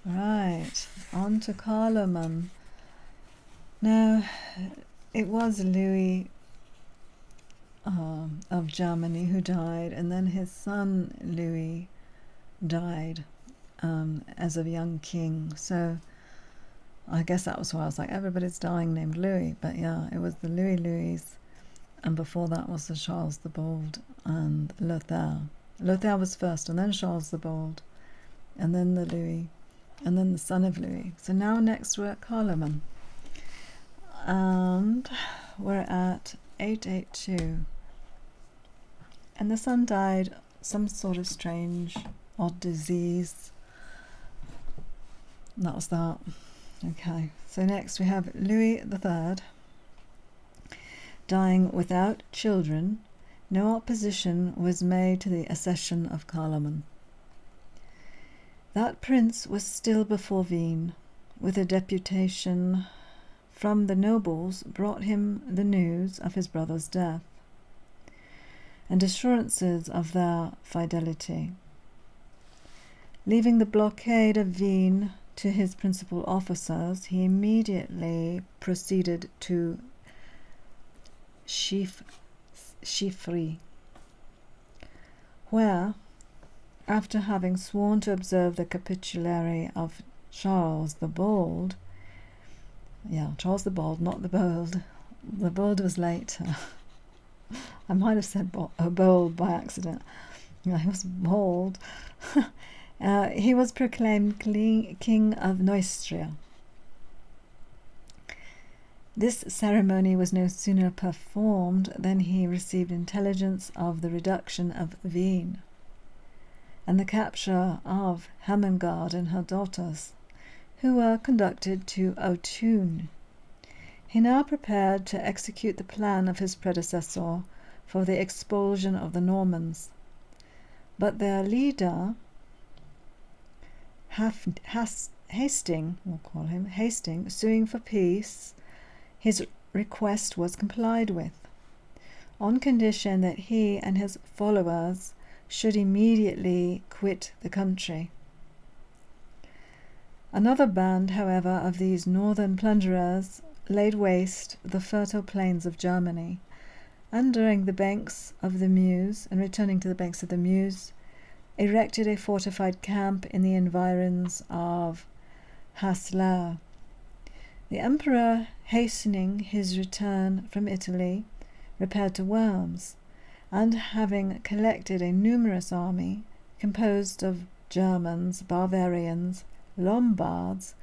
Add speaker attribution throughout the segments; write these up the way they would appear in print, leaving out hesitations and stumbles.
Speaker 1: Right, on to Carloman. Now, it was Louis of Germany who died, and then his son Louis died as a young king. So I guess that was why I was like, everybody's dying named Louis. But yeah, it was the Louis, and before that was the Charles the Bold and Lothair. Lothair was first, and then Charles the Bold, and then the Louis, and then the son of Louis. So now next we're at Carloman. And we're at 882. And the son died some sort of strange, odd disease. And that was that. Okay, so next we have Louis III dying without children. No opposition was made to the accession of Carloman. That prince was still before Wien, with a deputation from the nobles brought him the news of his brother's death, and assurances of their fidelity. Leaving the blockade of Wien to his principal officers, he immediately proceeded to Chivry, where, after having sworn to observe the capitulary of Charles the Bold, Charles the Bold, not the Bold. The Bold was later. I might have said bold by accident. Yeah, he was bold. He was proclaimed King of Neustria. This ceremony was no sooner performed than he received intelligence of the reduction of Wien and the capture of Hermengard and her daughters, who were conducted to Autun. He now prepared to execute the plan of his predecessor for the expulsion of the Normans, but their leader, Hasting, we'll call him Hasting, suing for peace, his request was complied with, on condition that he and his followers should immediately quit the country. Another band, however, of these northern plunderers laid waste the fertile plains of Germany, and during the banks of the Meuse, and returning to the banks of the Meuse, erected a fortified camp in the environs of Haslar. The emperor, hastening his return from Italy, repaired to Worms, and having collected a numerous army composed of Germans, Bavarians, Lombards,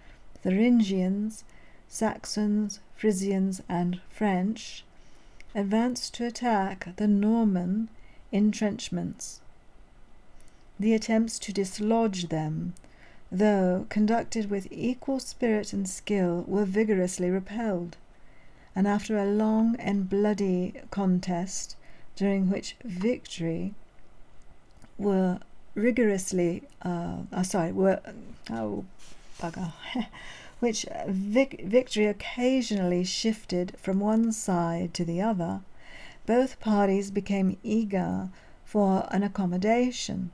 Speaker 1: Thuringians, Saxons, Frisians, and French, advanced to attack the Norman entrenchments. The attempts to dislodge them, though conducted with equal spirit and skill, were vigorously repelled, and after a long and bloody contest, during which victory occasionally shifted from one side to the other, both parties became eager for an accommodation.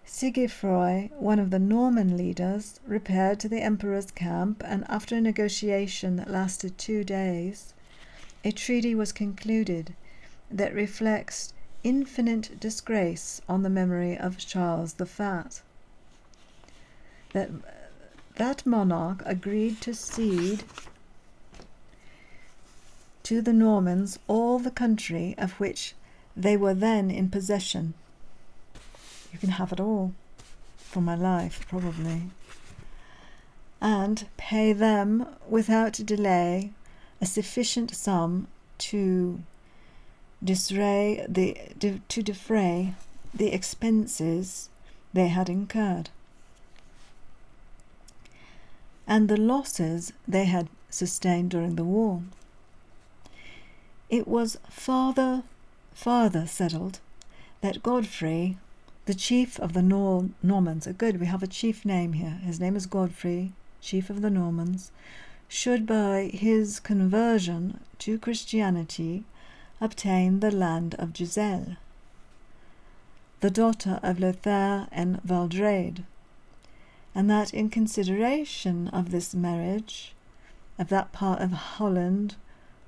Speaker 1: Sigefroi, one of the Norman leaders, repaired to the emperor's camp, and after a negotiation that lasted 2 days, a treaty was concluded that reflects infinite disgrace on the memory of Charles the Fat. That monarch agreed to cede to the Normans all the country of which they were then in possession. You can have it all for my life, probably. And pay them without delay a sufficient sum to defray the expenses they had incurred and the losses they had sustained during the war. It was farther settled that Godfrey, the chief of the Normans, good, we have a chief name here, his name is Godfrey, chief of the Normans, should by his conversion to Christianity obtain the land of and that in consideration of this marriage, of that part of Holland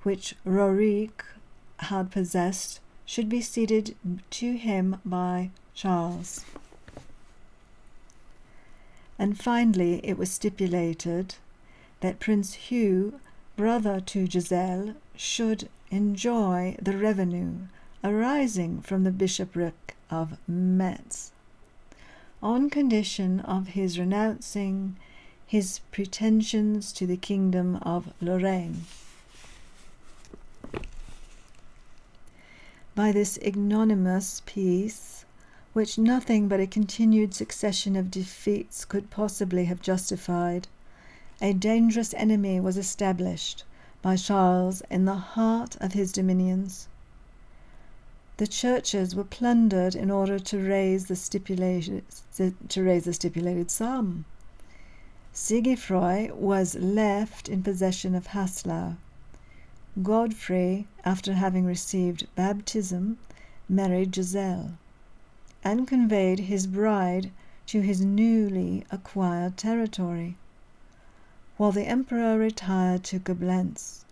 Speaker 1: which Roric had possessed, should be ceded to him by Charles. And finally it was stipulated that Prince Hugh, brother to Giselle, should enjoy the revenue arising from the bishopric of Metz, on condition of his renouncing his pretensions to the kingdom of Lorraine. By this ignominious peace, which nothing but a continued succession of defeats could possibly have justified, a dangerous enemy was established by Charles in the heart of his dominions. The churches were plundered in order to raise the stipulated sum. Sigefroi was left in possession of Haslau. Godfrey, after having received baptism, married Giselle, and conveyed his bride to his newly acquired territory, while the emperor retired to Coblentz,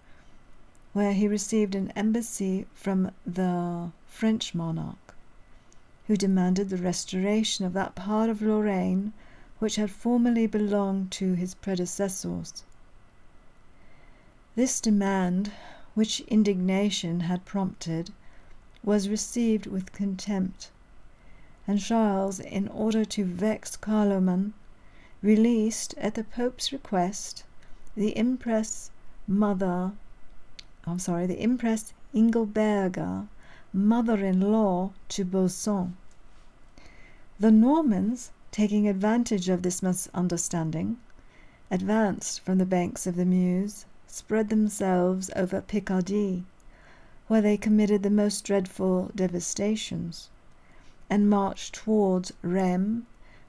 Speaker 1: where he received an embassy from the French monarch, who demanded the restoration of that part of Lorraine which had formerly belonged to his predecessors. This demand, which indignation had prompted, was received with contempt, and Charles, in order to vex Carloman, released at the Pope's request the Empress Ingelberga, mother-in-law to Bausson. The Normans, taking advantage of this misunderstanding, advanced from the banks of the Meuse, spread themselves over Picardy, where they committed the most dreadful devastations, and marched towards Rheims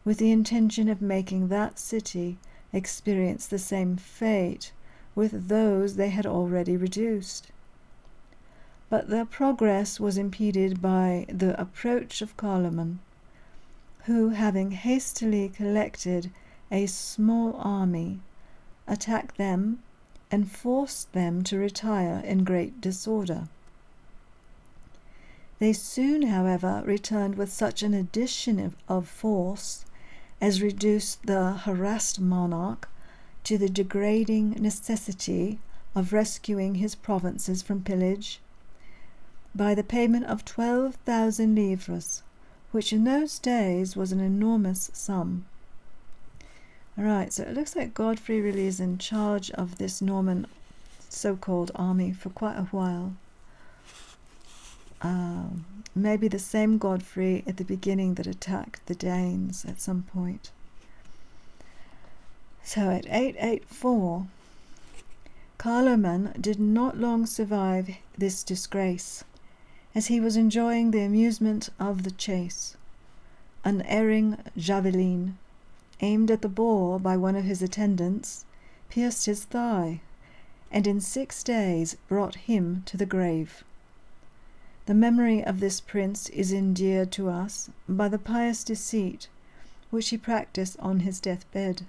Speaker 1: with the intention of making that city experience the same fate with those they had already reduced. But their progress was impeded by the approach of Carloman, who, having hastily collected a small army, attacked them and forced them to retire in great disorder. They soon, however, returned with such an addition of force as reduced the harassed monarch to the degrading necessity of rescuing his provinces from pillage by the payment of 12,000 livres, which in those days was an enormous sum. Alright, so it looks like Godfrey really is in charge of this Norman so-called army for quite a while. Maybe the same Godfrey at the beginning that attacked the Danes at some point. So at 884, Carloman did not long survive this disgrace, as he was enjoying the amusement of the chase. An erring javelin, aimed at the boar by one of his attendants, pierced his thigh, and in 6 days brought him to the grave. The memory of this prince is endeared to us by the pious deceit which he practised on his deathbed.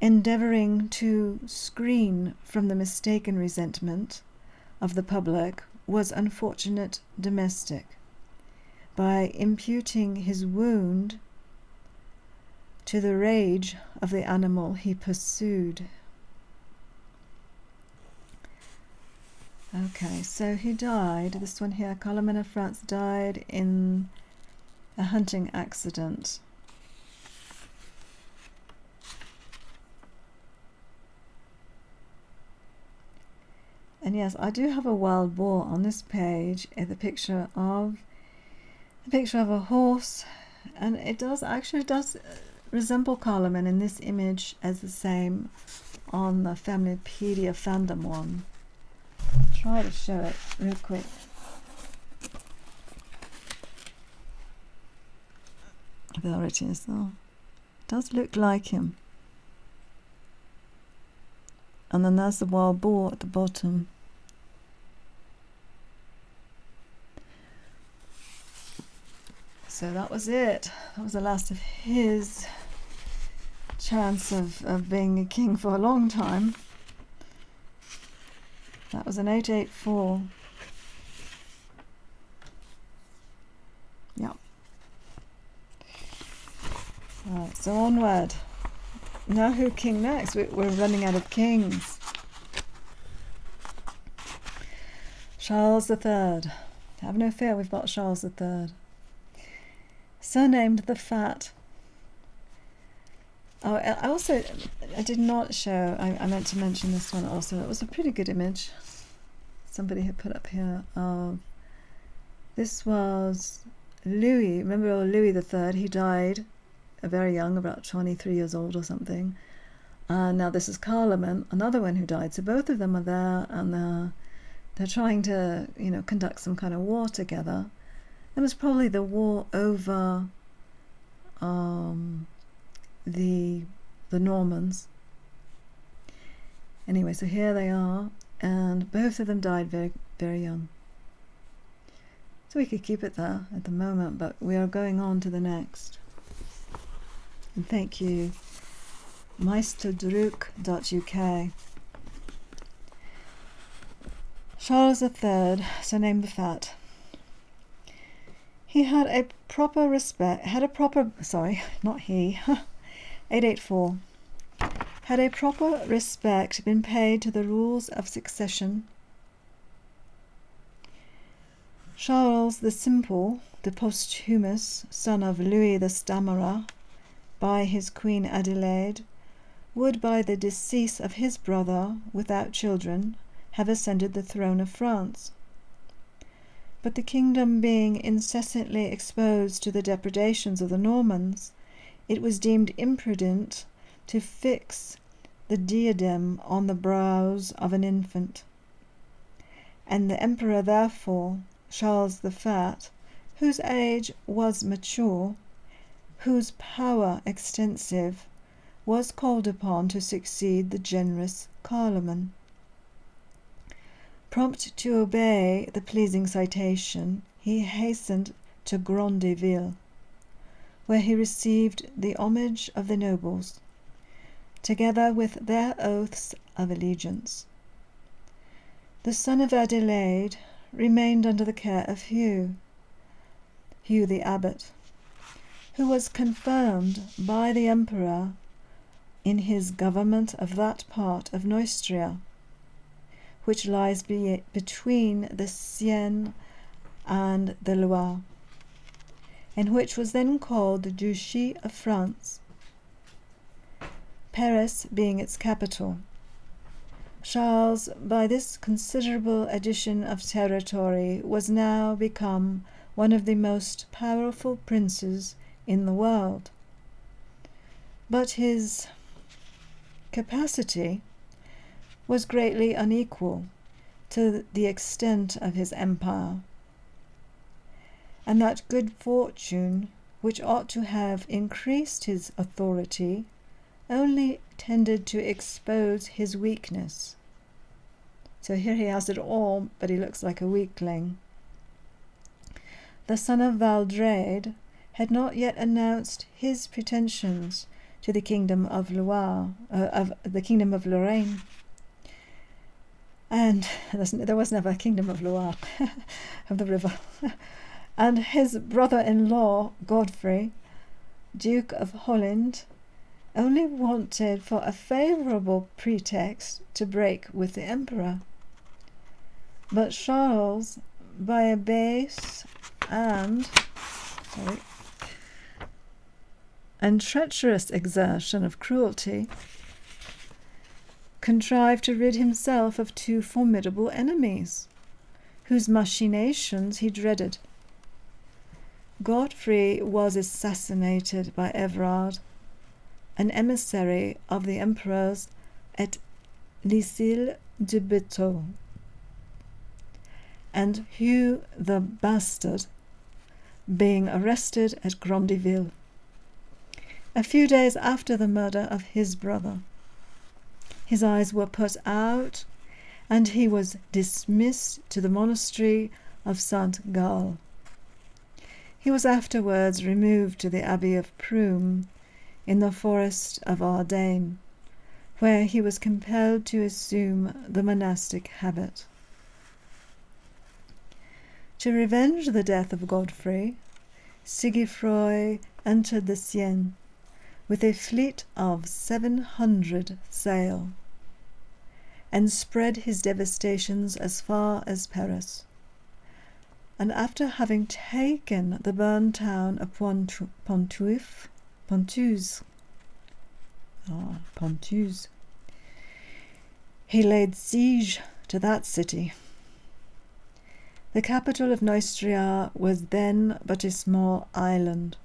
Speaker 1: Endeavouring to screen from the mistaken resentment of the public was unfortunate domestic, by imputing his wound to the rage of the animal he pursued. Okay, so he died, this one here, Carloman of France, died in a hunting accident. And yes, I do have a wild boar on this page, the picture of a horse, and it does resemble Carloman in this image as the same on the Familypedia fandom one. I'll try to show it real quick. There it is. Oh, it does look like him. And then there's the wild boar at the bottom. So that was it. That was the last of his chance of being a king for a long time. That was an 884. Yeah. Right, so onward. Now who king next? We're running out of kings. Charles III. Have no fear, we've got Charles III. Surnamed the Fat. Oh, I did not show, I meant to mention this one also. It was a pretty good image somebody had put up here of, this was Louis. Remember old Louis III? He died very young, about 23 years old or something. And now this is Carloman, another one who died. So both of them are there, and they're trying to, conduct some kind of war together. It was probably the war over the Normans. Anyway, so here they are, and both of them died very, very young. So we could keep it there at the moment, but we are going on to the next. And thank you, meisterdruk.uk. Charles III, surnamed the Fat. He had a proper 884. Had a proper respect been paid to the rules of succession, Charles the Simple, the posthumous son of Louis the Stammerer, by his Queen Adelaide, would by the decease of his brother, without children, have ascended the throne of France. But the kingdom being incessantly exposed to the depredations of the Normans, it was deemed imprudent to fix the diadem on the brows of an infant. And the emperor therefore, Charles the Fat, whose age was mature, whose power extensive, was called upon to succeed the generous Carloman. Prompt to obey the pleasing citation, he hastened to Grandeville, where he received the homage of the nobles, together with their oaths of allegiance. The son of Adelaide remained under the care of Hugh the abbot, who was confirmed by the emperor in his government of that part of Neustria, which lies between the Seine and the Loire, and which was then called the Duchy of France, Paris being its capital. Charles, by this considerable addition of territory, was now become one of the most powerful princes in the world. But his capacity was greatly unequal to the extent of his empire, and that good fortune which ought to have increased his authority only tended to expose his weakness. So here he has it all, but he looks like a weakling. The son of Valdrade had not yet announced his pretensions to the kingdom of Loire, of the kingdom of Lorraine. And there was never a kingdom of Loire, of the river. And his brother-in-law, Godfrey, Duke of Holland, only wanted for a favourable pretext to break with the emperor. But Charles, by a base and treacherous exertion of cruelty, contrived to rid himself of two formidable enemies, whose machinations he dreaded. Godfrey was assassinated by Everard, an emissary of the emperors at l'Isle de Beteaux, and Hugh the Bastard being arrested at Grandeville, a few days after the murder of his brother. His eyes were put out, and he was dismissed to the monastery of Saint Gall. He was afterwards removed to the Abbey of Prüm in the forest of Ardennes, where he was compelled to assume the monastic habit. To revenge the death of Godfrey, Sigefroi entered the Seine with a fleet of 700 sail, and spread his devastations as far as Paris. And after having taken the burned town of Pontoise, he laid siege to that city. The capital of Neustria was then but a small island,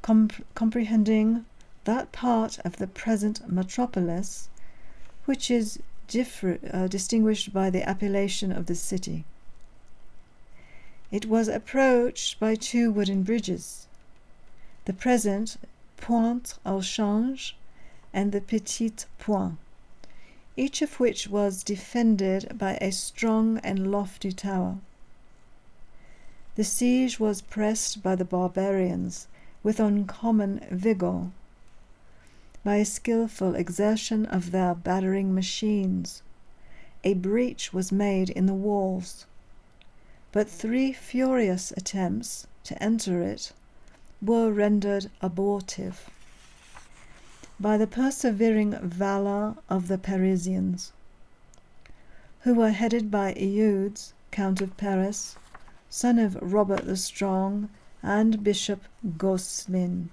Speaker 1: comprehending that part of the present metropolis which is distinguished by the appellation of the city. It was approached by 2 wooden bridges, the present Pointe au Change and the Petit Point, each of which was defended by a strong and lofty tower. The siege was pressed by the barbarians with uncommon vigour, by a skilful exertion of their battering machines. A breach was made in the walls, but 3 furious attempts to enter it were rendered abortive by the persevering valour of the Parisians, who were headed by Eudes, Count of Paris, son of Robert the Strong, and Bishop Gosselin,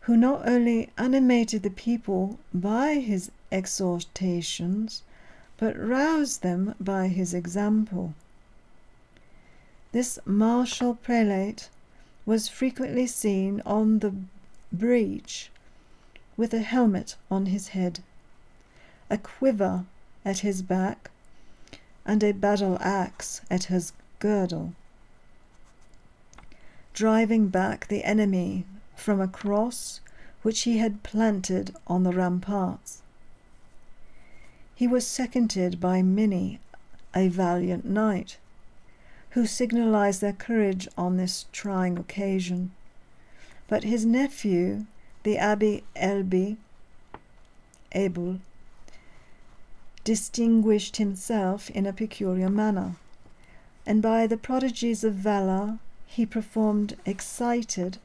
Speaker 1: who not only animated the people by his exhortations, but roused them by his example. This martial prelate was frequently seen on the breach with a helmet on his head, a quiver at his back, and a battle-axe at his girdle, driving back the enemy from a cross which he had planted on the ramparts. He was seconded by many a valiant knight, who signalized their courage on this trying occasion, but his nephew, the Abbé Abel, distinguished himself in a peculiar manner, and by the prodigies of valour he performed excited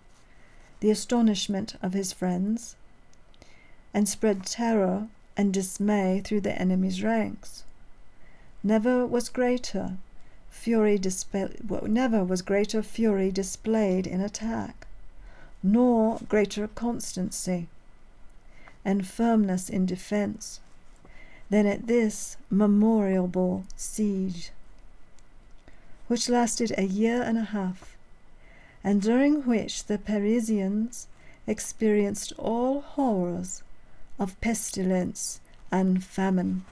Speaker 1: the astonishment of his friends, and spread terror and dismay through the enemy's ranks. Never was greater fury displayed in attack, nor greater constancy and firmness in defence than at this memorable siege, which lasted a year and a half, and during which the Parisians experienced all horrors of pestilence and famine.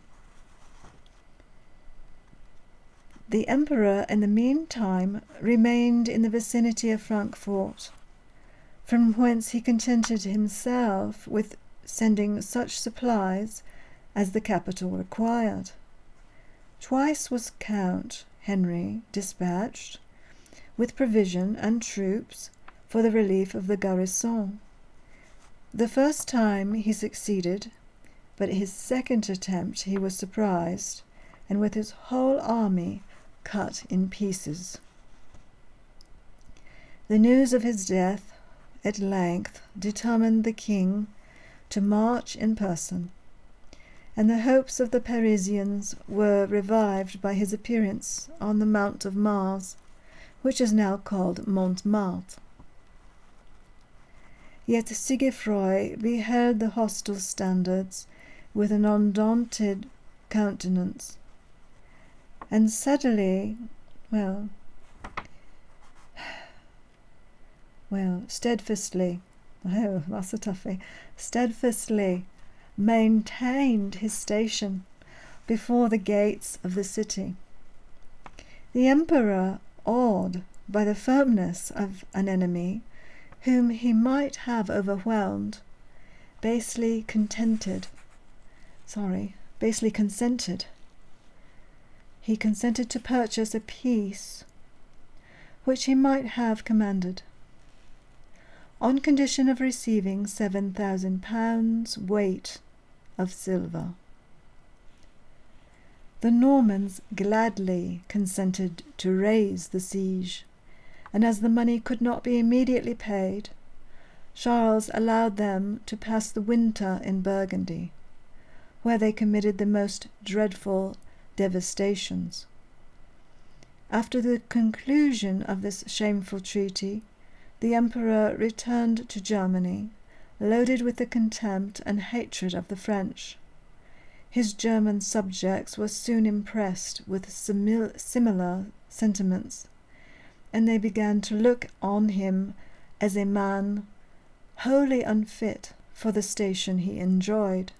Speaker 1: The emperor in the meantime remained in the vicinity of Frankfort, from whence he contented himself with sending such supplies as the capital required. Twice was Count Henry dispatched with provision and troops for the relief of the garrison. The first time he succeeded, but at his second attempt he was surprised, and with his whole army cut in pieces. The news of his death at length determined the king to march in person, and the hopes of the Parisians were revived by his appearance on the Mount of Mars, which is now called Montmartre. Yet Sigefroi beheld the hostile standards with an undaunted countenance, and steadfastly maintained his station before the gates of the city. The emperor, awed by the firmness of an enemy whom he might have overwhelmed, basely consented. He consented to purchase a peace which he might have commanded. on condition of receiving 7,000 pounds weight of silver. The Normans gladly consented to raise the siege, and as the money could not be immediately paid, Charles allowed them to pass the winter in Burgundy, where they committed the most dreadful devastations. After the conclusion of this shameful treaty, the emperor returned to Germany, loaded with the contempt and hatred of the French. His German subjects were soon impressed with similar sentiments, and they began to look on him as a man wholly unfit for the station he enjoyed.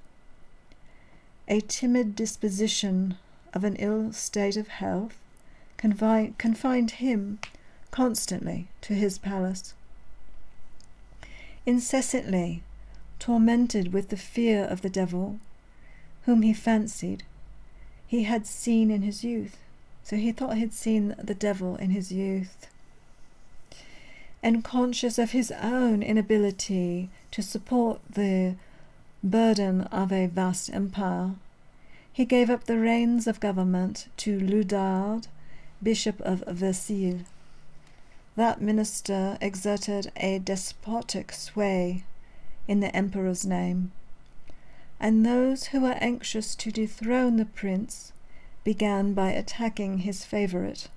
Speaker 1: A timid disposition of an ill state of health confined him constantly to his palace. Incessantly tormented with the fear of the devil, whom he fancied he had seen in his youth. So he thought he'd seen the devil in his youth. And conscious of his own inability to support the burden of a vast empire, he gave up the reins of government to Ludard, Bishop of Versailles. That minister exerted a despotic sway in the emperor's name, and those who were anxious to dethrone the prince began by attacking his favourite.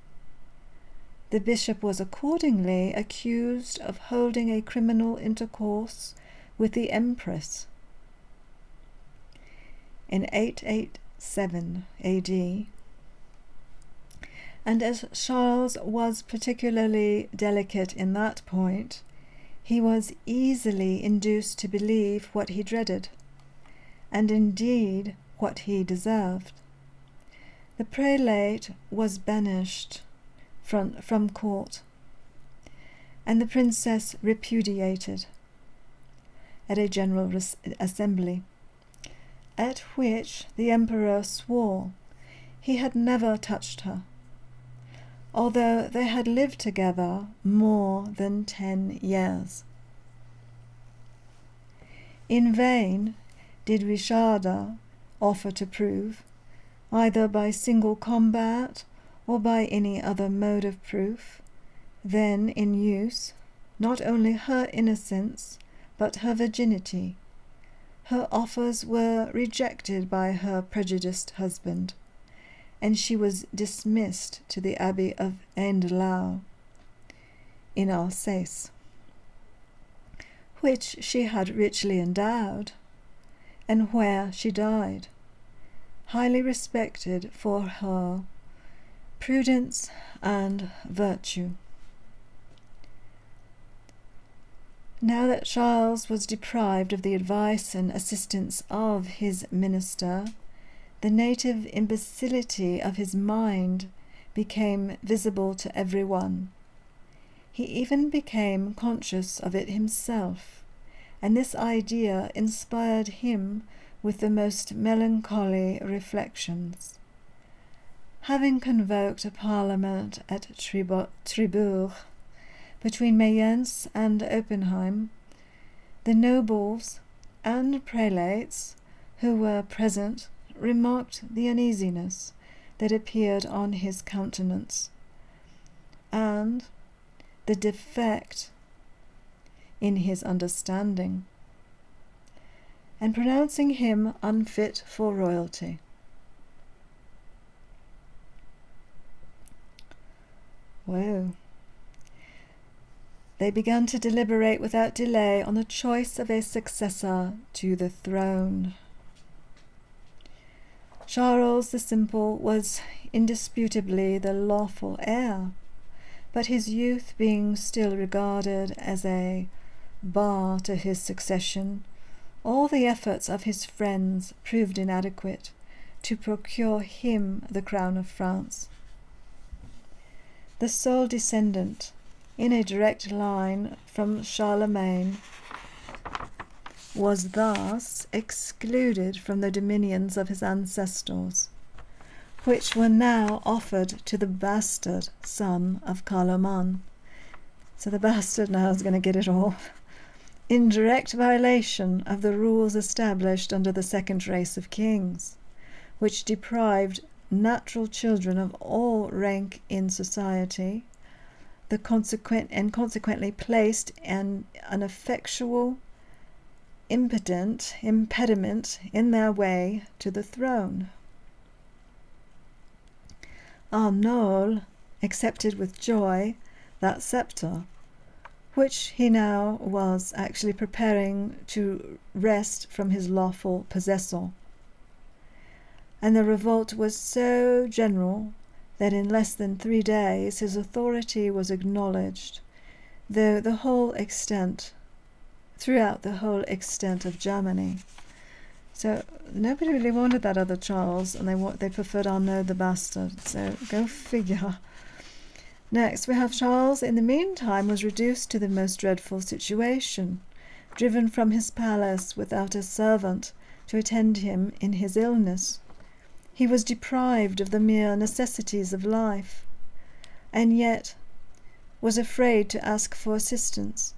Speaker 1: The bishop was accordingly accused of holding a criminal intercourse with the empress. In 887 AD, and as Charles was particularly delicate in that point, he was easily induced to believe what he dreaded, and indeed what he deserved. The prelate was banished from court, and the princess repudiated at a general assembly, at which the emperor swore he had never touched her, although they had lived together more than 10 years. In vain did Richarda offer to prove, either by single combat or by any other mode of proof, then in use, not only her innocence, but her virginity. Her offers were rejected by her prejudiced husband, and she was dismissed to the Abbey of Endelau in Alsace, which she had richly endowed, and where she died, highly respected for her prudence and virtue. Now that Charles was deprived of the advice and assistance of his minister, the native imbecility of his mind became visible to every one. He even became conscious of it himself, and this idea inspired him with the most melancholy reflections. Having convoked a parliament at Tribourg, between Mayence and Oppenheim, the nobles and prelates who were present remarked the uneasiness that appeared on his countenance, and the defect in his understanding, and pronouncing him unfit for royalty. Whoa. They began to deliberate without delay on the choice of a successor to the throne. Charles the Simple was indisputably the lawful heir, but his youth being still regarded as a bar to his succession, all the efforts of his friends proved inadequate to procure him the crown of France. The sole descendant, in a direct line from Charlemagne, was thus excluded from the dominions of his ancestors, which were now offered to the bastard son of Carloman. So the bastard now is going to get it all. in direct violation of the rules established under the second race of kings, which deprived natural children of all rank in society, consequently placed an effectual impediment in their way to the throne. Arnauld accepted with joy that scepter, which he now was actually preparing to wrest from his lawful possessor. And the revolt was so general that in less than 3 days his authority was acknowledged, throughout the whole extent of Germany. So nobody really wanted that other Charles, and they preferred Arnauld the Bastard. So go figure. Next, we have Charles, in the meantime, was reduced to the most dreadful situation, driven from his palace without a servant to attend him in his illness. He was deprived of the mere necessities of life, and yet was afraid to ask for assistance,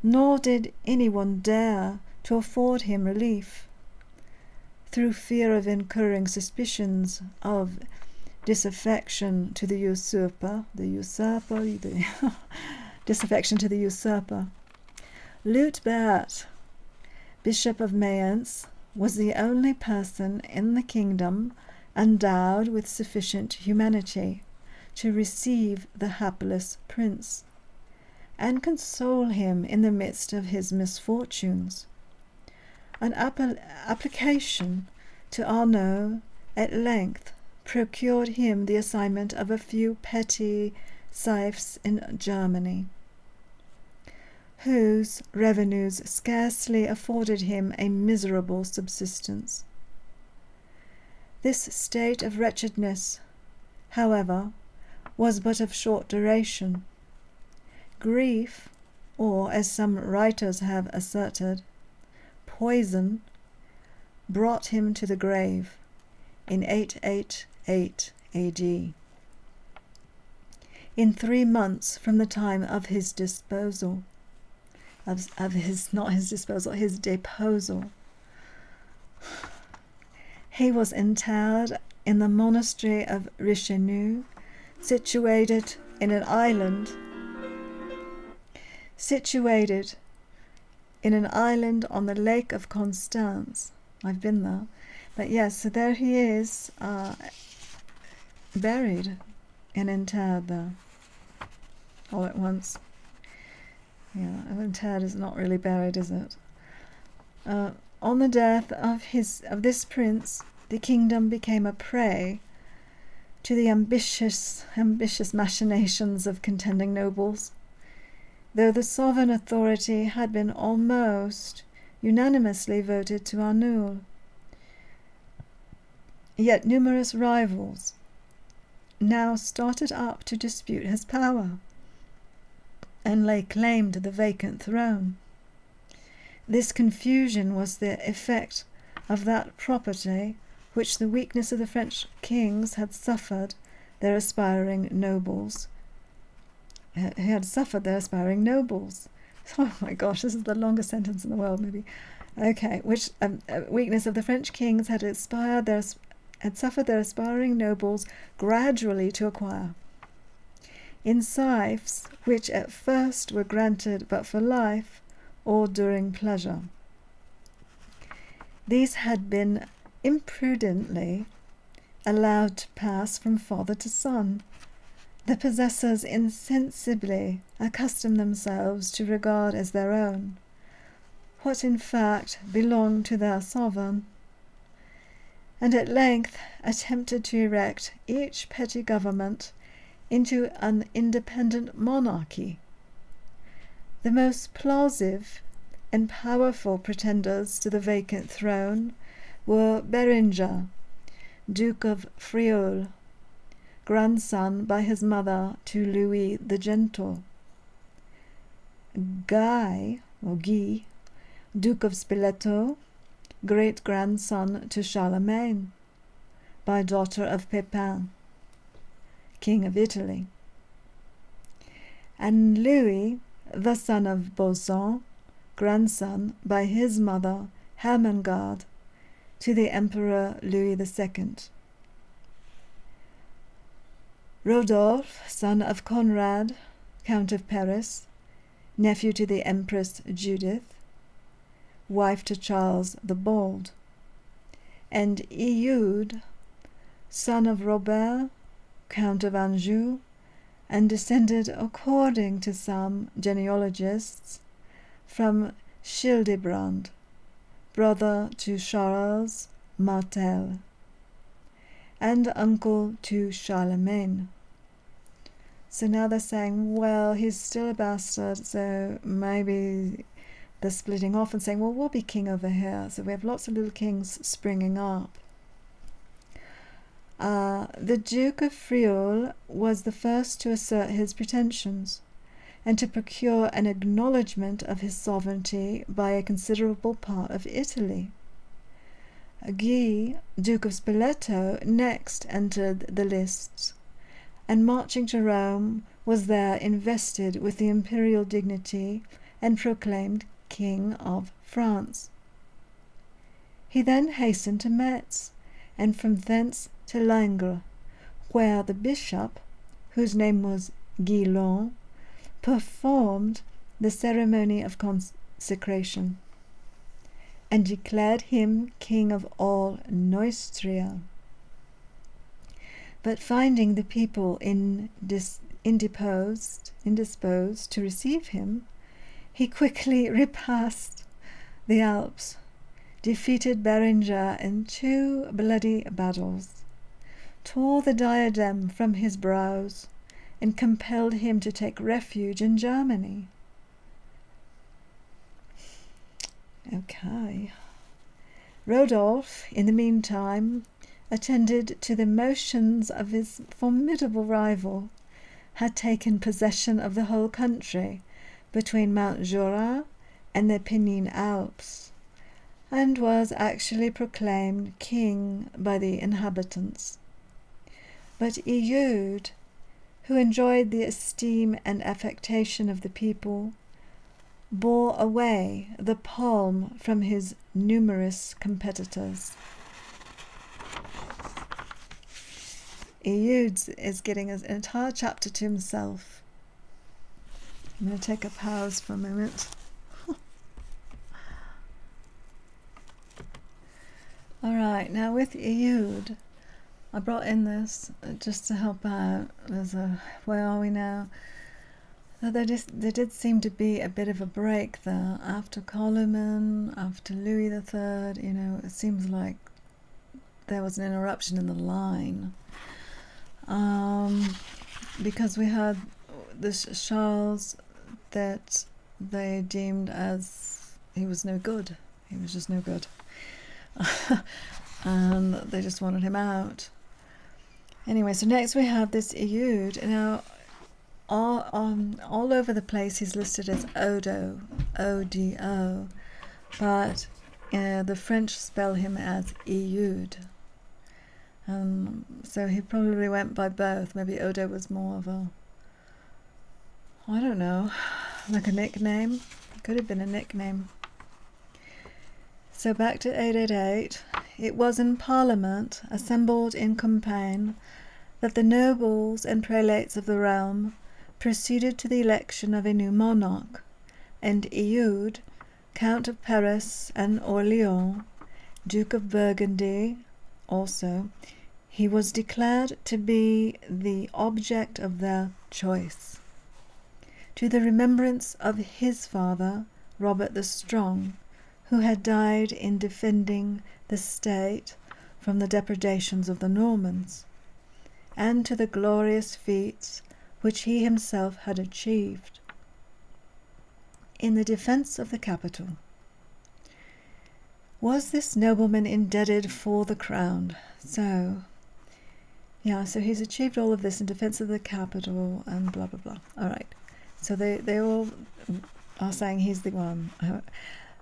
Speaker 1: nor did anyone dare to afford him relief, through fear of incurring suspicions of disaffection to the usurper. Disaffection to the usurper. Luitbert, Bishop of Mayence, was the only person in the kingdom endowed with sufficient humanity to receive the hapless prince, and console him in the midst of his misfortunes. An application to Arnauld at length procured him the assignment of a few petty fiefs in Germany, whose revenues scarcely afforded him a miserable subsistence. This state of wretchedness, however, was but of short duration. Grief, or, as some writers have asserted, poison, brought him to the grave in 888 AD. In 3 months from the time of his deposal, he was interred in the monastery of Richelieu, situated in an island on the Lake of Constance. I've been there. But yes, so there he is, buried and interred there, all at once. Yeah, interred is not really buried, is it? On the death of this prince, the kingdom became a prey to the ambitious machinations of contending nobles, though the sovereign authority had been almost unanimously voted to Arnauld. Yet numerous rivals now started up to dispute his power and lay claim to the vacant throne. This confusion was the effect of that property which the weakness of the French kings had suffered their aspiring nobles. Oh my gosh, this is the longest sentence in the world, maybe. Okay, which weakness of the French kings had suffered their aspiring nobles gradually to acquire. In fiefs which at first were granted but for life or during pleasure, these had been imprudently allowed to pass from father to son. The possessors insensibly accustomed themselves to regard as their own what in fact belonged to their sovereign, and at length attempted to erect each petty government into an independent monarchy. The most plausive and powerful pretenders to the vacant throne were Berenger, Duke of Friaul, grandson by his mother to Louis the Gentle; Guy, Duke of Spoleto, great-grandson to Charlemagne, by daughter of Pepin, King of Italy; and Louis, the son of Bozon, grandson by his mother Hermengarde to the Emperor Louis II. Rodolphe, son of Conrad, Count of Paris, nephew to the Empress Judith, wife to Charles the Bald, and Eudes, son of Robert, Count of Anjou, and descended, according to some genealogists, from Childebrand, brother to Charles Martel, and uncle to Charlemagne. So now they're saying, well, he's still a bastard, so maybe they're splitting off and saying, well, we'll be king over here. So we have lots of little kings springing up. The Duke of Friaul was the first to assert his pretensions and to procure an acknowledgment of his sovereignty by a considerable part of Italy. Guy, Duke of Spoleto, next entered the lists, and marching to Rome was there invested with the imperial dignity and proclaimed King of France. He then hastened to Metz, and from thence to Langres, where the bishop, whose name was Guillaume, performed the ceremony of consecration, and declared him king of all Neustria. But finding the people indisposed to receive him, he quickly repassed the Alps, defeated Berenger in 2 bloody battles, tore the diadem from his brows, and compelled him to take refuge in Germany. Okay. Rodolphe, in the meantime, attended to the motions of his formidable rival, had taken possession of the whole country between Mount Jura and the Pennine Alps, and was actually proclaimed king by the inhabitants. But Eudes, who enjoyed the esteem and affection of the people, bore away the palm from his numerous competitors. Eudes is getting an entire chapter to himself. I'm going to take a pause for a moment. All right, now with Eudes, I brought in this just to help out. Where are we now? There did seem to be a bit of a break there after Carloman, after Louis III. It seems like there was an interruption in the line. Because we had this Charles that they deemed as he was no good. He was just no good. And they just wanted him out. Anyway, so next we have this Eudes. Now, all over the place he's listed as Odo, O-D-O, but the French spell him as Eudes. So he probably went by both. Maybe Odo was more of a, I don't know, like a nickname. Could have been a nickname. So back to 888. It was in Parliament, assembled in Compiègne, that the nobles and prelates of the realm proceeded to the election of a new monarch, and Eudes, Count of Paris and Orléans, Duke of Burgundy, also, he was declared to be the object of their choice. To the remembrance of his father, Robert the Strong, who had died in defending the state from the depredations of the Normans, and to the glorious feats which he himself had achieved in the defence of the capital. Was this nobleman indebted for the crown? So he's achieved all of this in defense of the capital and blah, blah, blah. All right. So they all are saying he's the one.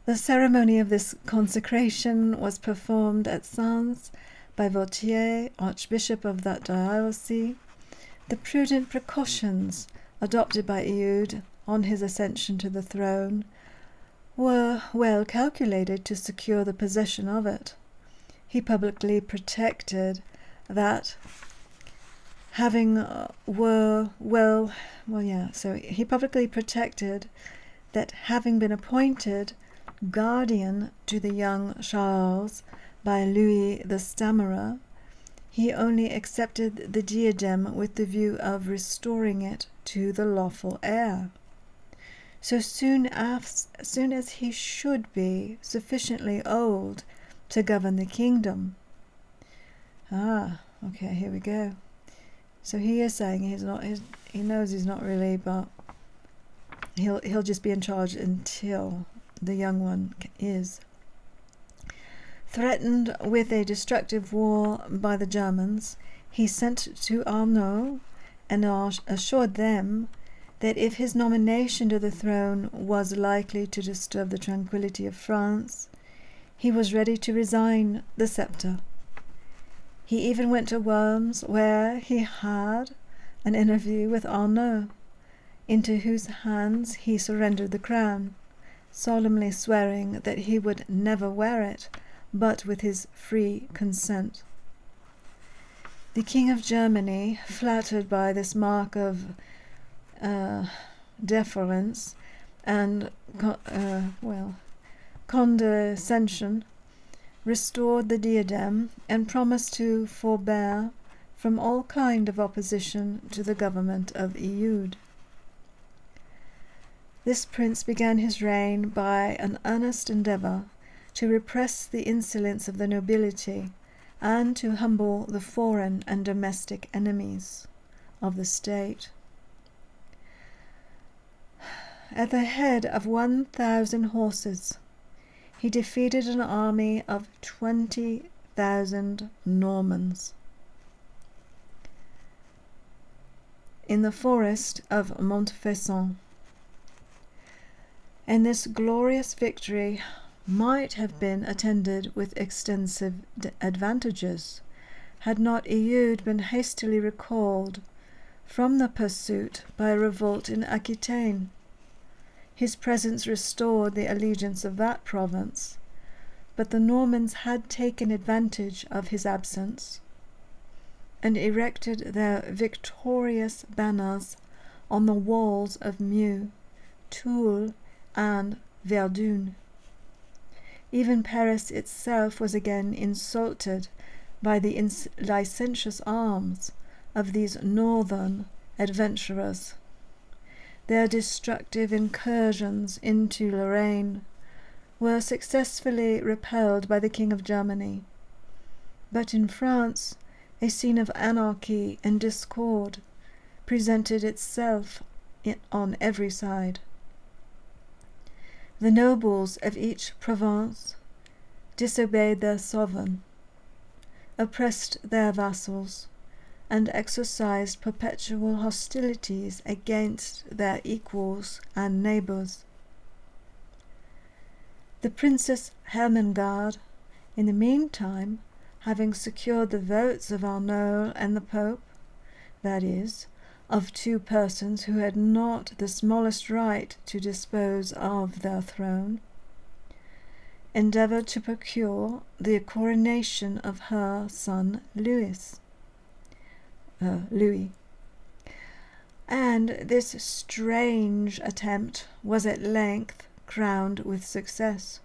Speaker 1: The ceremony of this consecration was performed at Sens by Vautier, Archbishop of that diocese. The prudent precautions adopted by Eudes on his ascension to the throne were well calculated to secure the possession of it. He publicly protected that he publicly protected that having been appointed guardian to the young Charles by Louis the Stammerer, he only accepted the diadem with the view of restoring it to the lawful heir, so soon as he should be sufficiently old to govern the kingdom. Okay, here we go. So he is saying he knows he's not really, but he'll just be in charge until the young one is. Threatened with a destructive war by the Germans, he sent to Arnaud and assured them that if his nomination to the throne was likely to disturb the tranquillity of France, he was ready to resign the sceptre. He even went to Worms, where he had an interview with Arnaud, into whose hands he surrendered the crown, solemnly swearing that he would never wear it but with his free consent. The King of Germany, flattered by this mark of deference and condescension, restored the diadem and promised to forbear from all kind of opposition to the government of Eudes. This prince began his reign by an earnest endeavour to repress the insolence of the nobility and to humble the foreign and domestic enemies of the state. At the head of 1,000 horses, he defeated an army of 20,000 Normans. In the forest of Montfaucon. And this glorious victory might have been attended with extensive advantages, had not Eudes been hastily recalled from the pursuit by a revolt in Aquitaine. His presence restored the allegiance of that province, but the Normans had taken advantage of his absence and erected their victorious banners on the walls of Meaux, Toul, and Verdun. Even Paris itself was again insulted by the licentious arms of these northern adventurers. Their destructive incursions into Lorraine were successfully repelled by the King of Germany. But in France, a scene of anarchy and discord presented itself on every side. The nobles of each province disobeyed their sovereign, oppressed their vassals, and exercised perpetual hostilities against their equals and neighbours. The Princess Hermengarde, in the meantime, having secured the votes of Arnaud and the Pope, that is, of two persons who had not the smallest right to dispose of their throne, endeavoured to procure the coronation of her son Louis. And this strange attempt was at length crowned with success.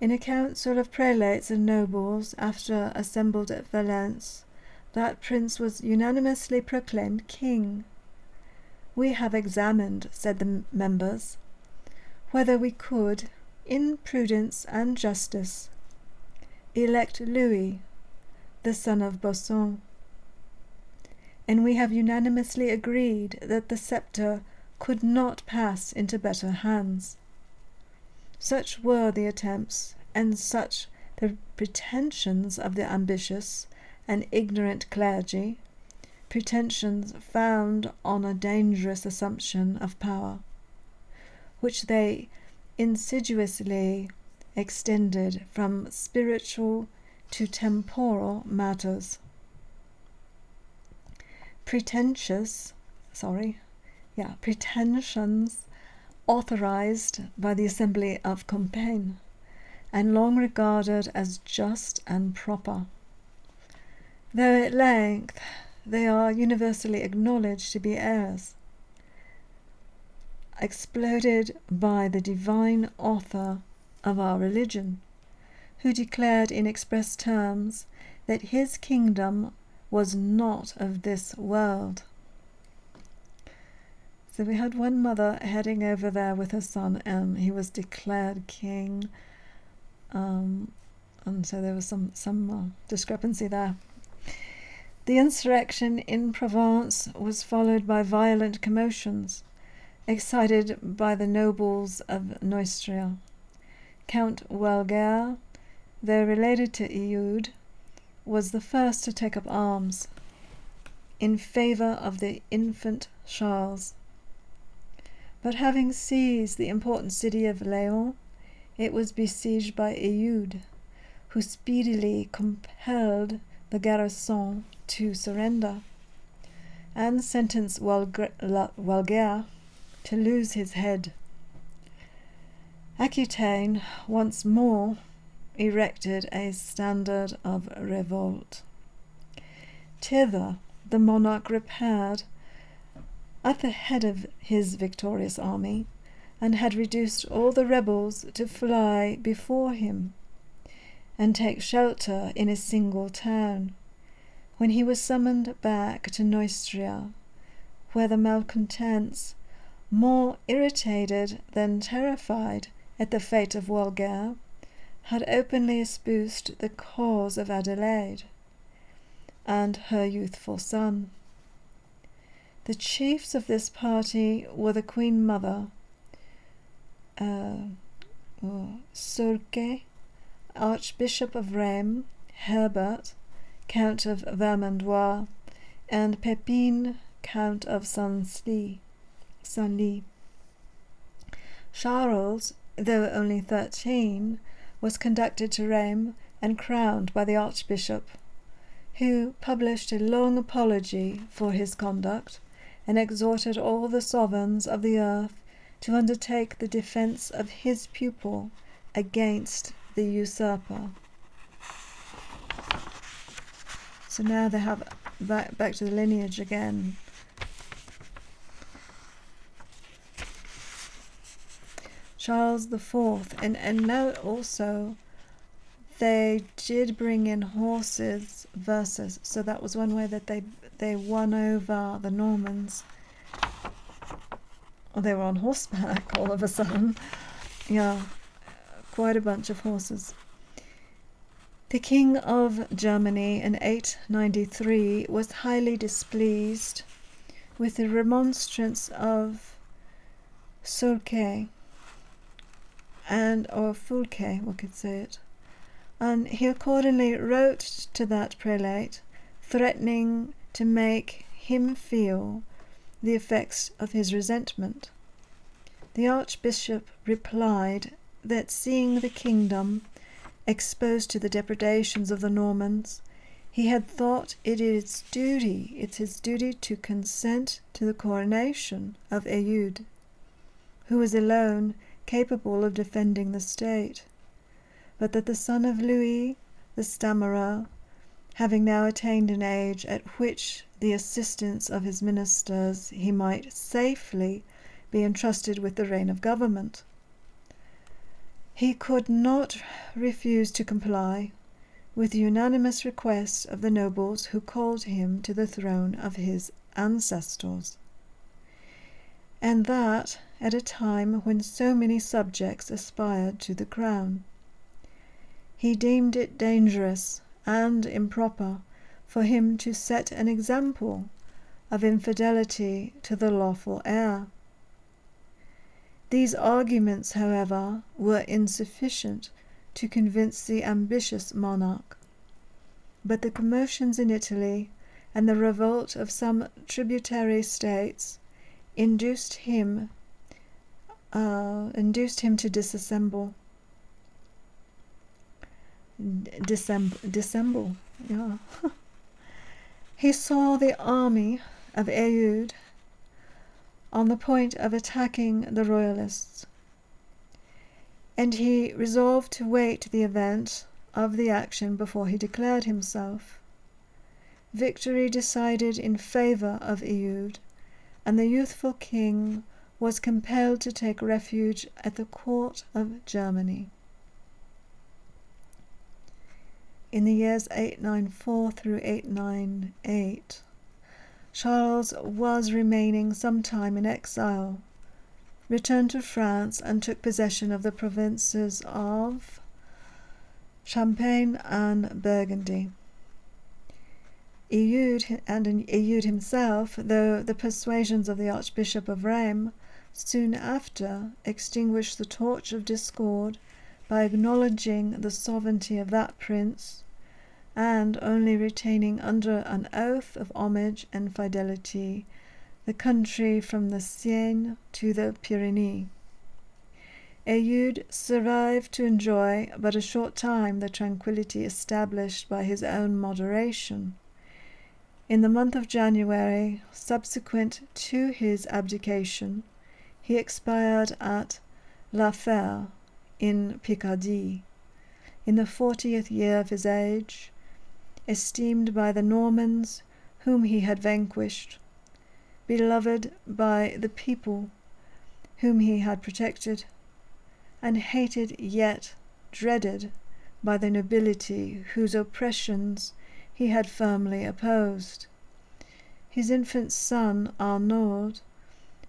Speaker 1: In a council of prelates and nobles, after assembled at Valence, that prince was unanimously proclaimed king. "We have examined," said the members, "whether we could, in prudence and justice, elect Louis, the son of Bosson, and we have unanimously agreed that the sceptre could not pass into better hands." Such were the attempts, and such the pretensions of the ambitious and ignorant clergy, pretensions found on a dangerous assumption of power, which they insidiously extended from spiritual to temporal matters. Pretensions authorized by the Assembly of Compiègne, and long regarded as just and proper, though at length they are universally acknowledged to be errors, exploded by the divine author of our religion, who declared in express terms that his kingdom was not of this world. So we had one mother heading over there with her son, and he was declared king, and so there was some discrepancy there. The insurrection in Provence was followed by violent commotions, excited by the nobles of Neustria. Count Walger, though related to Eudes, was the first to take up arms in favour of the infant Charles. But having seized the important city of Léon, it was besieged by Eudes, who speedily compelled the garrison to surrender, and sentenced Walger to lose his head. Aquitaine once more erected a standard of revolt. Thither the monarch repaired at the head of his victorious army, and had reduced all the rebels to fly before him and take shelter in a single town, when he was summoned back to Neustria, where the malcontents, more irritated than terrified at the fate of Walger, had openly espoused the cause of Adelaide and her youthful son. The chiefs of this party were the Queen Mother, Soultke, Archbishop of Rheims, Herbert, Count of Vermandois, and Pépin, Count of Senlis. Charles, though only 13, was conducted to Rheims and crowned by the Archbishop, who published a long apology for his conduct and exhorted all the sovereigns of the earth to undertake the defence of his pupil against the usurper. So now they have back to the lineage again. Charles IV, and now also they did bring in horses versus, so that was one way that they won over the Normans. Or they were on horseback all of a sudden. Yeah, quite a bunch of horses. The King of Germany in 893 was highly displeased with the remonstrance of Soultke, or Foulque, we could say it, and he accordingly wrote to that prelate, threatening to make him feel the effects of his resentment. The Archbishop replied that seeing the kingdom exposed to the depredations of the Normans, he had thought it's his duty to consent to the coronation of Eudes, who was alone capable of defending the state, but that the son of Louis, the Stammerer, having now attained an age at which the assistance of his ministers he might safely be entrusted with the rein of government, he could not refuse to comply with the unanimous request of the nobles who called him to the throne of his ancestors, and that at a time when so many subjects aspired to the crown. He deemed it dangerous and improper for him to set an example of infidelity to the lawful heir. These arguments, however, were insufficient to convince the ambitious monarch, but the commotions in Italy and the revolt of some tributary states induced him to dissemble. Yeah. He saw the army of Eudes on the point of attacking the royalists, and he resolved to wait the event of the action before he declared himself. Victory decided in favour of Eudes, and the youthful king was compelled to take refuge at the court of Germany. In the years 894 through 898, Charles was remaining some time in exile, returned to France and took possession of the provinces of Champagne and Burgundy. Eudes himself, though the persuasions of the Archbishop of Rheims soon after extinguished the torch of discord by acknowledging the sovereignty of that prince, and only retaining under an oath of homage and fidelity the country from the Seine to the Pyrenees. Eudes survived to enjoy but a short time the tranquillity established by his own moderation. In the month of January, subsequent to his abdication, he expired at La Fère in Picardy, in the 40th year of his age, esteemed by the Normans whom he had vanquished, beloved by the people whom he had protected, and hated yet dreaded by the nobility whose oppressions he had firmly opposed. His infant son Arnaud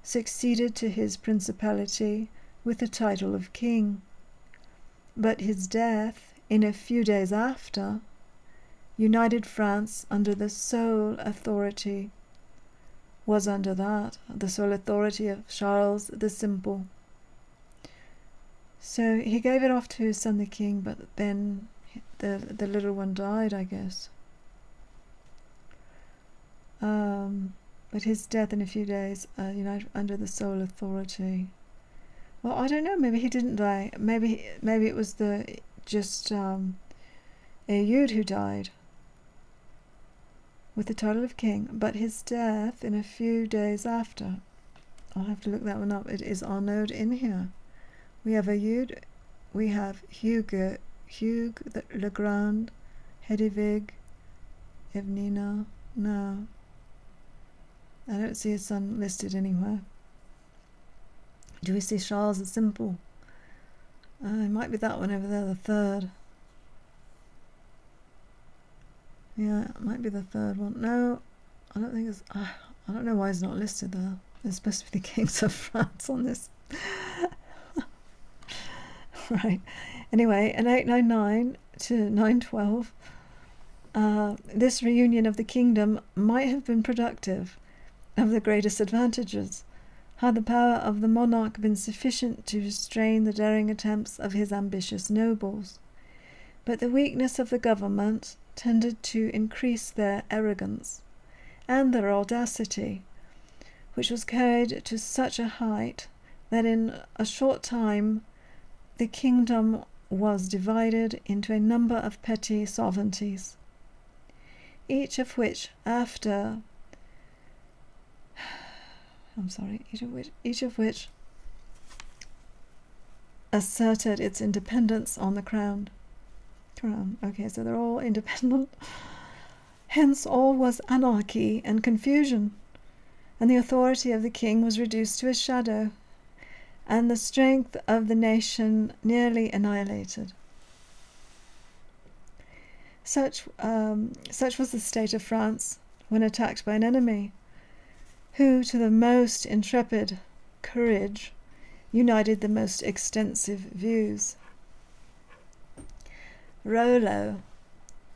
Speaker 1: succeeded to his principality with the title of king, but his death, in a few days after, united France under the sole authority of Charles the Simple. So he gave it off to his son the king, but then the little one died, I guess. But his death in a few days, united under the sole authority. Well, I don't know. Maybe he didn't die. Maybe it was Eudes who died with the title of king, but his death in a few days after. I'll have to look that one up. It is Arnaud in here. We have Eudes, we have Hugues le Grand, Hedwig, Evnina. No, I don't see his son listed anywhere. Do we see Charles the Simple? It might be that one over there, the third. Yeah, it might be the third one. No, I don't think it's... I don't know why he's not listed there. There's supposed to be the kings of France on this. Right. Anyway, in 899 to 912, this reunion of the kingdom might have been productive of the greatest advantages, had the power of the monarch been sufficient to restrain the daring attempts of his ambitious nobles. But the weakness of the government tended to increase their arrogance and their audacity, which was carried to such a height that in a short time the kingdom was divided into a number of petty sovereignties, each of which asserted its independence on the crown. Okay, so they're all independent. Hence all was anarchy and confusion, and the authority of the king was reduced to a shadow, and the strength of the nation nearly annihilated. Such was the state of France when attacked by an enemy, who to the most intrepid courage united the most extensive views. Rollo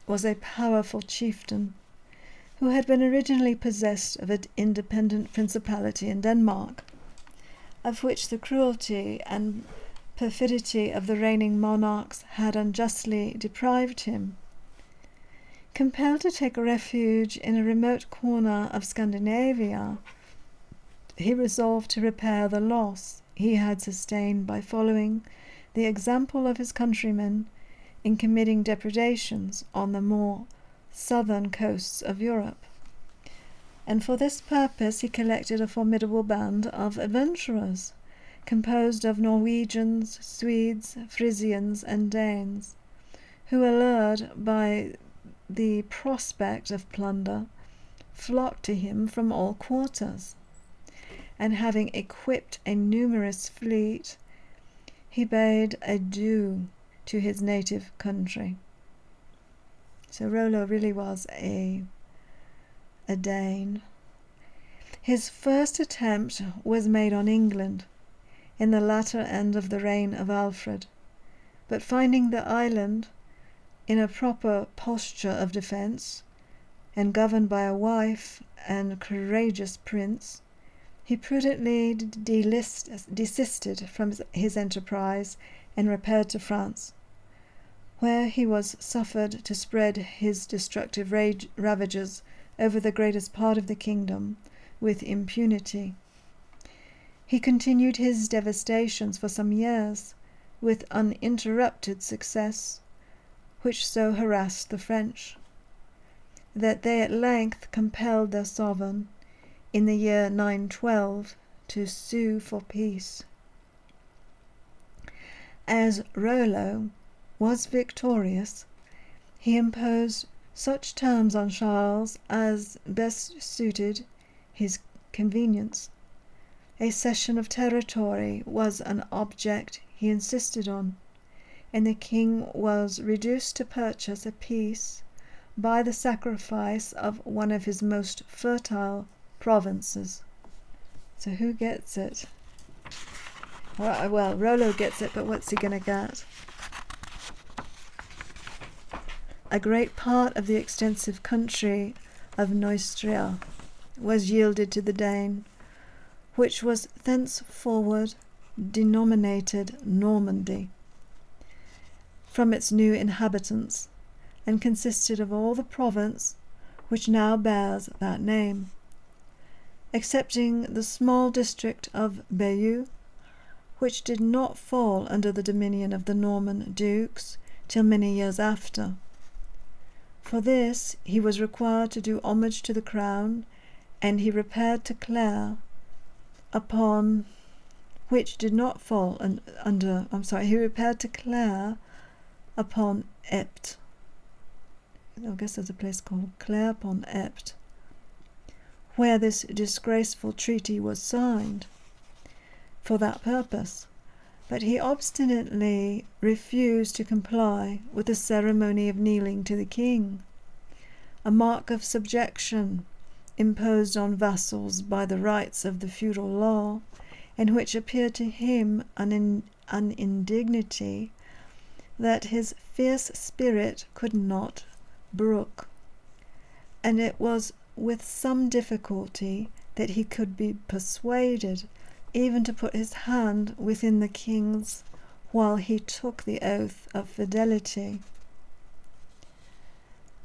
Speaker 1: was a powerful chieftain who had been originally possessed of an independent principality in Denmark, of which the cruelty and perfidy of the reigning monarchs had unjustly deprived him. Compelled to take refuge in a remote corner of Scandinavia, he resolved to repair the loss he had sustained by following the example of his countrymen in committing depredations on the more southern coasts of Europe. and for this purpose he collected a formidable band of adventurers, composed of Norwegians, Swedes, Frisians, and Danes, who, allured by the prospect of plunder, flocked to him from all quarters. And having equipped a numerous fleet, he bade adieu to his native country. So Rollo really was a Dane. His first attempt was made on England in the latter end of the reign of Alfred, but finding the island in a proper posture of defence, and governed by a wife and courageous prince, he prudently desisted from his enterprise and repaired to France, where he was suffered to spread his destructive ravages over the greatest part of the kingdom with impunity. He continued his devastations for some years with uninterrupted success, which so harassed the French that they at length compelled their sovereign in the year 912 to sue for peace. As Rollo was victorious, he imposed such terms on Charles as best suited his convenience. A cession of territory was an object he insisted on, and the king was reduced to purchase a peace by the sacrifice of one of his most fertile provinces. So who gets it? Well, Rollo gets it, but what's he going to get? A great part of the extensive country of Neustria was yielded to the Dane, which was thenceforward denominated Normandy, from its new inhabitants, and consisted of all the province which now bears that name, excepting the small district of Bayeux, which did not fall under the dominion of the Norman dukes till many years after. For this he was required to do homage to the crown, and he repaired to Clare, upon which did not fall under. He repaired to Clare upon Epte. I guess there's a place called Clare upon Epte, where this disgraceful treaty was signed for that purpose, but he obstinately refused to comply with the ceremony of kneeling to the king, a mark of subjection imposed on vassals by the rights of the feudal law, and which appeared to him an indignity that his fierce spirit could not brook, and it was with some difficulty that he could be persuaded even to put his hand within the king's while he took the oath of fidelity.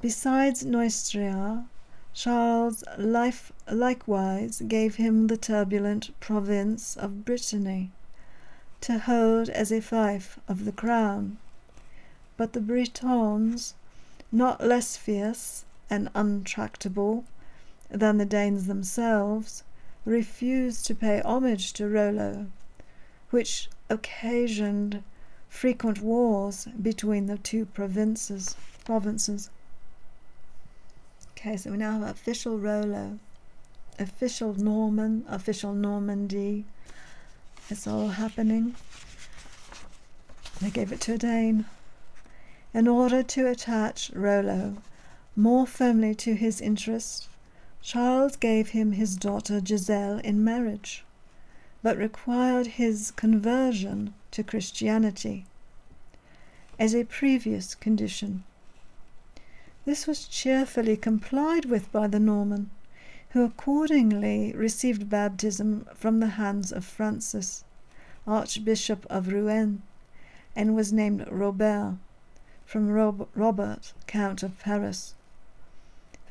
Speaker 1: Besides Neustria, Charles likewise gave him the turbulent province of Brittany to hold as a fief of the crown, but the Britons, not less fierce and untractable than the Danes themselves, refused to pay homage to Rollo, which occasioned frequent wars between the two provinces. Okay, so we now have official Rollo, official Norman, official Normandy. It's all happening. They gave it to a Dane. In order to attach Rollo more firmly to his interest, Charles gave him his daughter Giselle in marriage, but required his conversion to Christianity as a previous condition. This was cheerfully complied with by the Norman, who accordingly received baptism from the hands of Francis, Archbishop of Rouen, and was named Robert, from Robert, Count of Paris,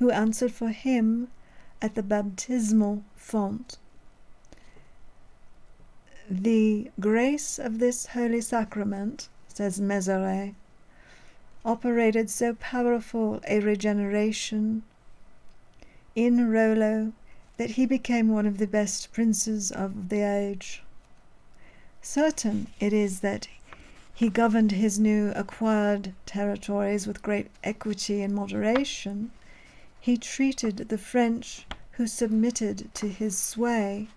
Speaker 1: who answered for him at the baptismal font. The grace of this holy sacrament, says Mézeray, operated so powerful a regeneration in Rollo that he became one of the best princes of the age. Certain it is that he governed his new acquired territories with great equity and moderation. He treated the French who submitted to his sway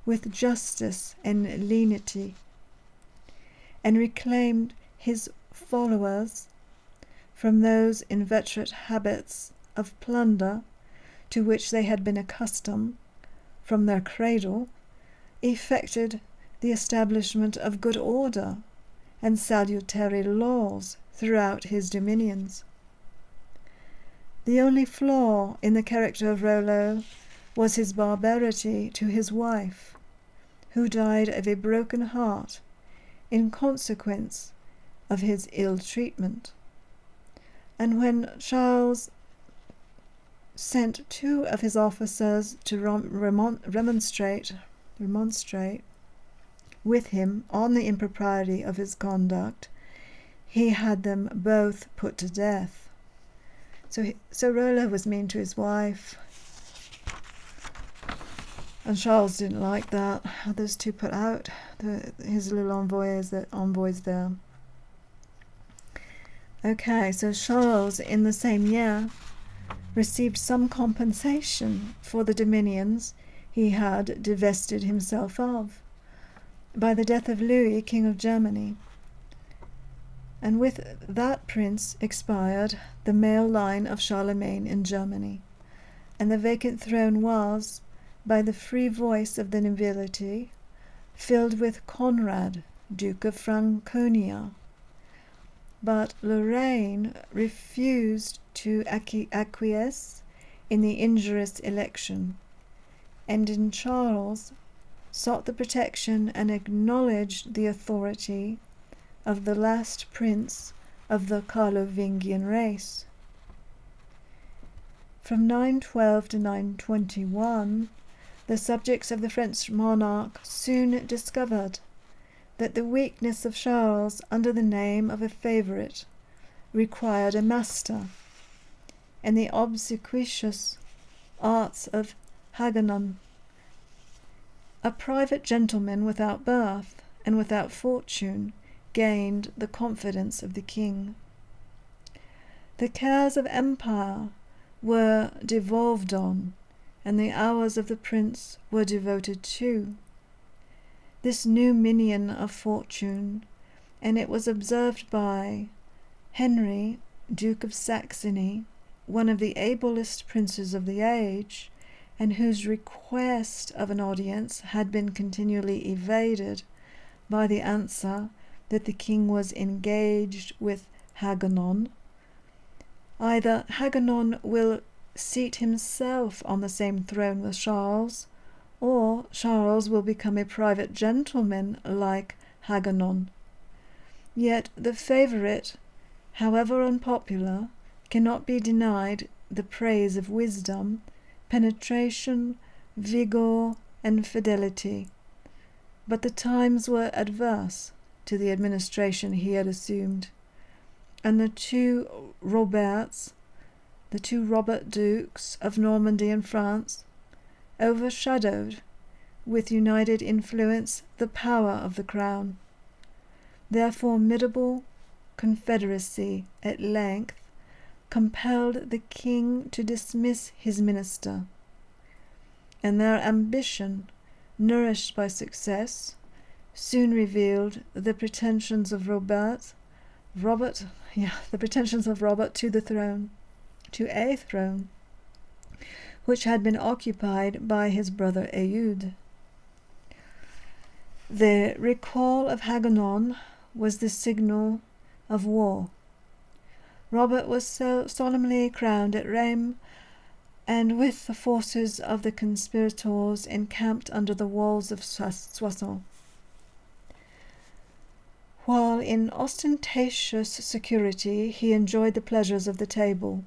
Speaker 1: with justice and lenity, and reclaimed his followers from those inveterate habits of plunder to which they had been accustomed from their cradle, effected the establishment of good order and salutary laws throughout his dominions. The only flaw in the character of Rollo was his barbarity to his wife, who died of a broken heart in consequence of his ill treatment. And when Charles sent 2 of his officers to remonstrate with him on the impropriety of his conduct, he had them both put to death. So Rollo was mean to his wife, and Charles didn't like that. Those 2 put out his little envoys there. Okay, so Charles in the same year received some compensation for the dominions he had divested himself of by the death of Louis, King of Germany. And with that prince expired the male line of Charlemagne in Germany, and the vacant throne was, by the free voice of the nobility, filled with Conrad, Duke of Franconia. But Lorraine refused to acquiesce in the injurious election, and in Charles sought the protection and acknowledged the authority of the last prince of the Carlovingian race. From 912 to 921, the subjects of the French monarch soon discovered that the weakness of Charles under the name of a favourite required a master, and the obsequious arts of Hagnon, a private gentleman without birth and without fortune, gained the confidence of the king. The cares of empire were devolved on, and the hours of the prince were devoted to this new minion of fortune, and it was observed by Henry, Duke of Saxony, one of the ablest princes of the age, and whose request of an audience had been continually evaded by the answer that the king was engaged with Hagnon. Either Hagnon will seat himself on the same throne with Charles, or Charles will become a private gentleman like Hagnon. Yet the favourite, however unpopular, cannot be denied the praise of wisdom, penetration, vigour, and fidelity. But the times were adverse to the administration he had assumed, and the 2 Roberts, the 2 Robert Dukes of Normandy and France, overshadowed with united influence the power of the crown. Their formidable confederacy at length compelled the king to dismiss his minister, and their ambition, nourished by success, soon revealed the pretensions of Robert to the throne, to a throne, which had been occupied by his brother Eudes. The recall of Hagnon was the signal of war. Robert was so solemnly crowned at Rheims, and with the forces of the conspirators encamped under the walls of Soissons. While in ostentatious security he enjoyed the pleasures of the table,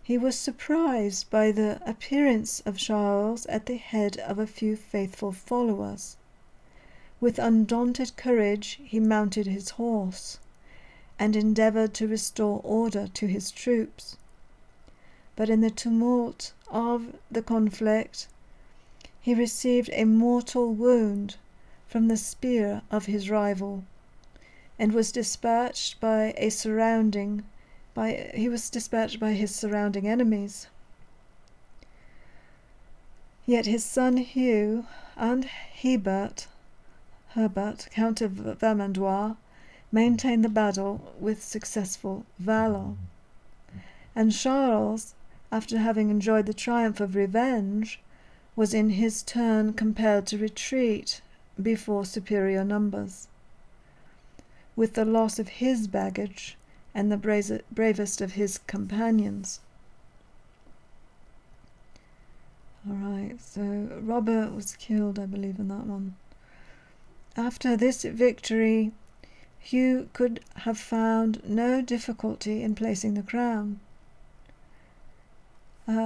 Speaker 1: he was surprised by the appearance of Charles at the head of a few faithful followers. With undaunted courage he mounted his horse, and endeavoured to restore order to his troops. but in the tumult of the conflict he received a mortal wound from the spear of his rival, and was dispatched by his surrounding enemies. Yet his son Hugh and Herbert, Count of Vermandois, maintained the battle with successful valor, and Charles, after having enjoyed the triumph of revenge, was in his turn compelled to retreat before superior numbers, with the loss of his baggage and the bravest of his companions. All right, so Robert was killed, I believe, in that one. After this victory, Hugh could have found no difficulty in placing the crown.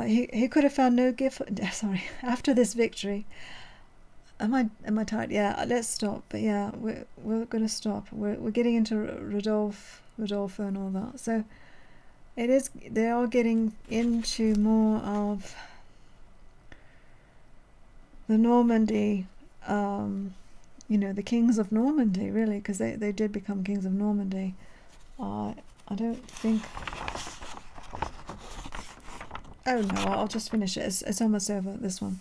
Speaker 1: He could have found no after this victory. Am I tired? Yeah, let's stop. But yeah, we're going to stop. We're getting into Rodolfo and all that. So they are getting into more of the Normandy, the kings of Normandy, really, because they did become kings of Normandy. I don't think... Oh no, I'll just finish it. It's almost over, this one.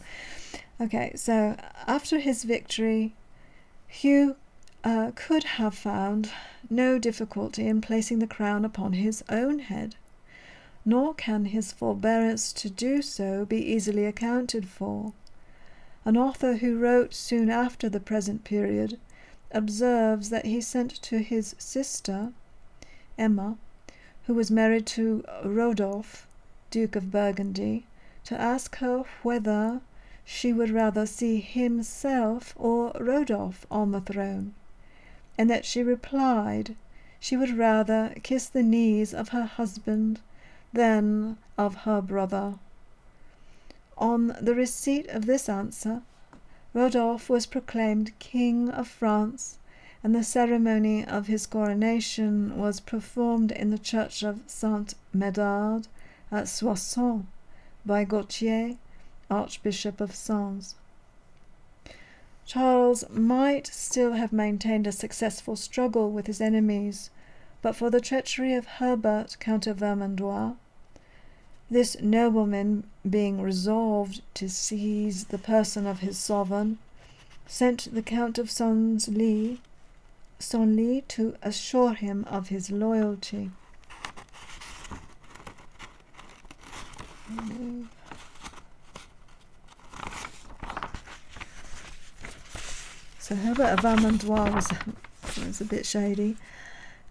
Speaker 1: Okay, so after his victory, Hugh could have found no difficulty in placing the crown upon his own head, nor can his forbearance to do so be easily accounted for. An author who wrote soon after the present period observes that he sent to his sister, Emma, who was married to Rodolphe, Duke of Burgundy, to ask her whether she would rather see himself or Rodolphe on the throne, and that she replied she would rather kiss the knees of her husband than of her brother. On the receipt of this answer, Rodolphe was proclaimed King of France, and the ceremony of his coronation was performed in the church of Saint Médard at Soissons by Gautier, Archbishop of Sens. Charles might still have maintained a successful struggle with his enemies, but for the treachery of Herbert, Count of Vermandois. This nobleman, being resolved to seize the person of his sovereign, sent the Count of Senlis to assure him of his loyalty. So Herbert of Vermandois was a bit shady,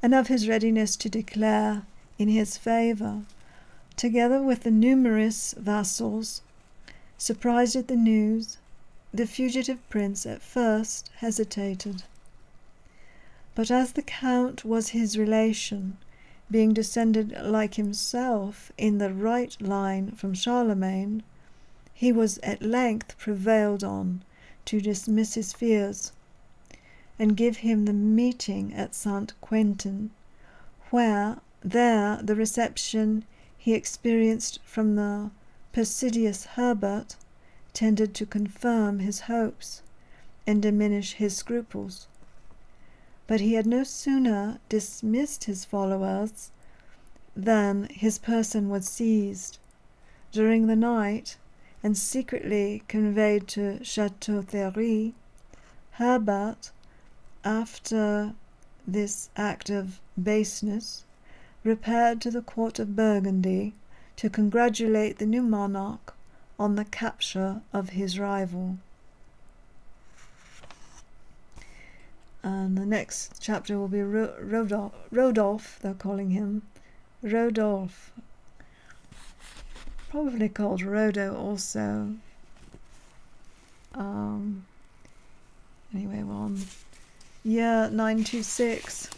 Speaker 1: and of his readiness to declare in his favour, together with the numerous vassals. Surprised at the news, the fugitive prince at first hesitated. But as the count was his relation, being descended like himself in the right line from Charlemagne, he was at length prevailed on to dismiss his fears, and give him the meeting at Saint Quentin, where the reception he experienced from the perfidious Herbert tended to confirm his hopes and diminish his scruples. But he had no sooner dismissed his followers than his person was seized during the night and secretly conveyed to Château-Thierry. Herbert, after this act of baseness, repaired to the court of Burgundy to congratulate the new monarch on the capture of his rival. And the next chapter will be Rodolphe, they're calling him. Rodolphe. Probably called Rodo also. Anyway, we're on year 926.